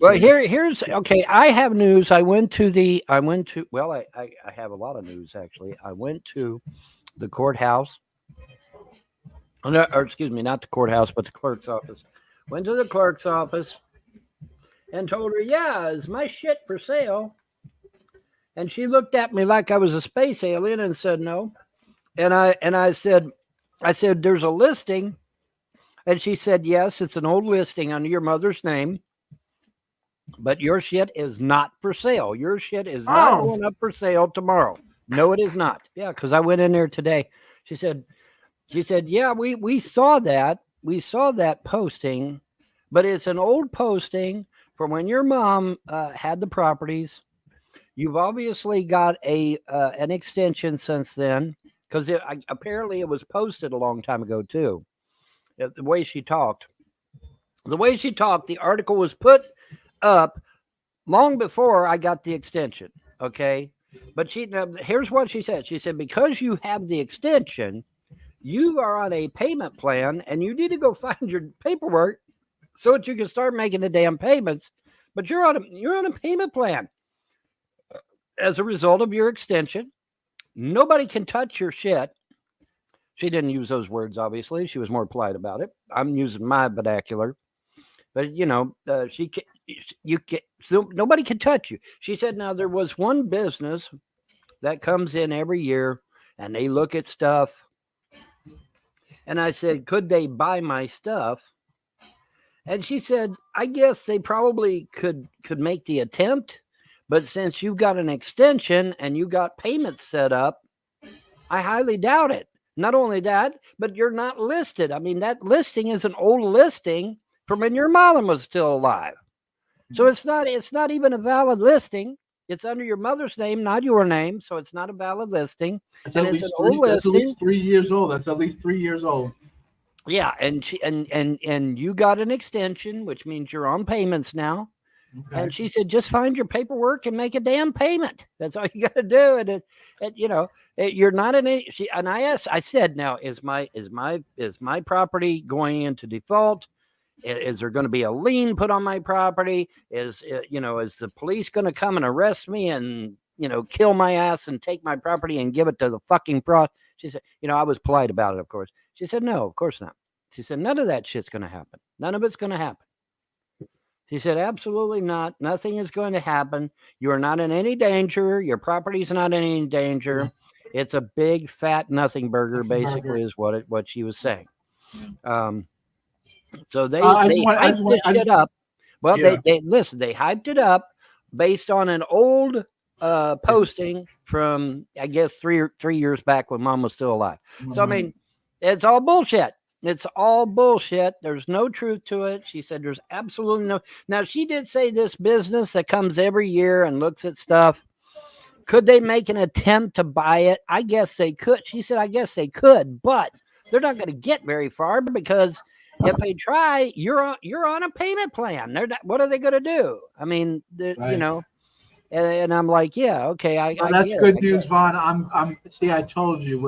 Well, here's okay. I have news. Well, I have a lot of news actually. I went to the courthouse. Oh, no, or excuse me, not the courthouse, but the clerk's office. Went to the clerk's office and told her, "Yeah, is my shit for sale?" And she looked at me like I was a space alien and said, "No." And I said, "There's a listing." And she said, "Yes, it's an old listing under your mother's name, but your shit is not for sale. Your shit is not going up for sale tomorrow." No, it is not. Yeah, because I went in there today. She said, "Yeah, we saw that. We saw that posting, but it's an old posting from when your mom had the properties. You've obviously got an extension since then, because apparently it was posted a long time ago too. The way she talked, the article was put up long before I got the extension. Okay, but here's what she said. She said, because you have the extension, you are on a payment plan, and you need to go find your paperwork so that you can start making the damn payments. But you're on a payment plan as a result of your extension. Nobody can touch your shit. She didn't use those words, obviously. She was more polite about it. I'm using my vernacular. But, so nobody can touch you. She said, now there was one business that comes in every year and they look at stuff. And I said, could they buy my stuff? And she said, I guess they probably could make the attempt. But since you've got an extension and you got payments set up, I highly doubt it. Not only that, but you're not listed. I mean, that listing is an old listing from when your mom was still alive. So it's not even a valid listing. It's under your mother's name, not your name. So it's not a valid listing. That's at least 3 years old. That's at least 3 years old. Yeah, and you got an extension, which means you're on payments now. Okay. And she said, just find your paperwork and make a damn payment. That's all you got to do. And you're not in any. I said, now is my property going into default? Is there going to be a lien put on my property? Is the police going to come and arrest me and kill my ass and take my property and give it to the fucking pro? She said, I was polite about it, of course. She said, no, of course not. She said, none of that shit's going to happen. None of it's going to happen. She said, absolutely not. Nothing is going to happen. You are not in any danger. Your property's not in any danger. It's a big fat nothing burger, basically, is what she was saying. So they hyped this shit up. Well, they listen. They hyped it up based on an old posting from, I guess, three years back when Mom was still alive. Mm-hmm. So I mean, it's all bullshit. It's all bullshit. There's no truth to it. She said there's absolutely no. Now, she did say this business that comes every year and looks at stuff. Could they make an attempt to buy it? I guess they could. She said, I guess they could, but they're not going to get very far because if they try, you're on a payment plan. What are they going to do? I mean, right. And I'm like, yeah, okay. That's good news, Vaughn. I told you.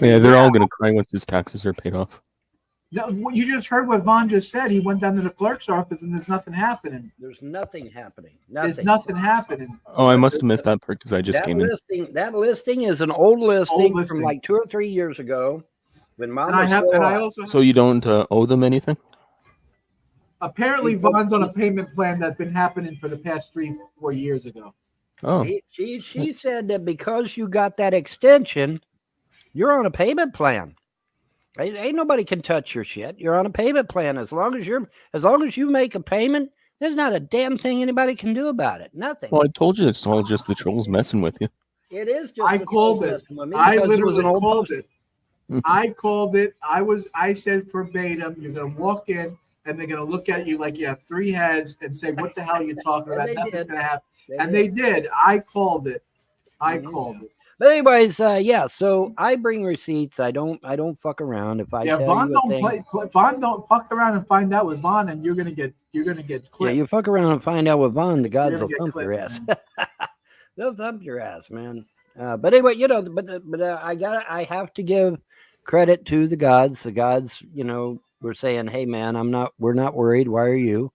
They're all going to cry once his taxes are paid off. No, you just heard what Vaughn just said. He went down to the clerk's office and there's nothing happening. There's nothing happening. There's nothing happening. Oh, I must have missed that part because I just came in. That listing is an old listing from like 2 or 3 years ago when Mom was still alive. So you don't owe them anything? Apparently, Vaughn's on a payment plan that's been happening for the past 3-4 years ago. Oh. She said that because you got that extension, you're on a payment plan. Ain't nobody can touch your shit. You're on a payment plan. As long as you make a payment, there's not a damn thing anybody can do about it. Nothing. Well, I told you it's all just the trolls messing with you. It is just. I called it. I literally called it. I called it. I said verbatim, you're gonna walk in and they're gonna look at you like you have 3 heads and say, "What the hell are you talking about? Nothing's gonna happen." They did. I called it. Called it. But anyways, so I bring receipts. I don't fuck around. If I Vaughn don't fuck around and find out with Vaughn, and you're gonna get clipped. Yeah, you fuck around and find out with Vaughn, the gods will thump your ass. They'll thump your ass, man. But anyway, I have to give credit to the gods. The gods, were saying, "Hey, man, we're not worried. Why are you?"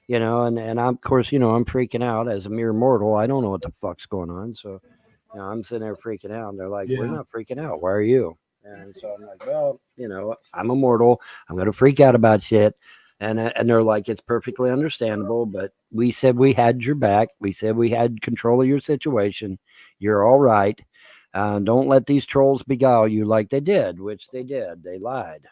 you know, and I'm, of course, you know, I'm freaking out as a mere mortal. I don't know what the fuck's going on. So, you know, I'm sitting there freaking out. And they're like, we're not freaking out. Why are you? And so I'm like, well, you know, I'm a mortal. I'm going to freak out about shit. And they're like, it's perfectly understandable. But we said we had your back. We said we had control of your situation. You're all right. Don't let these trolls beguile you like they did, which they did. They lied.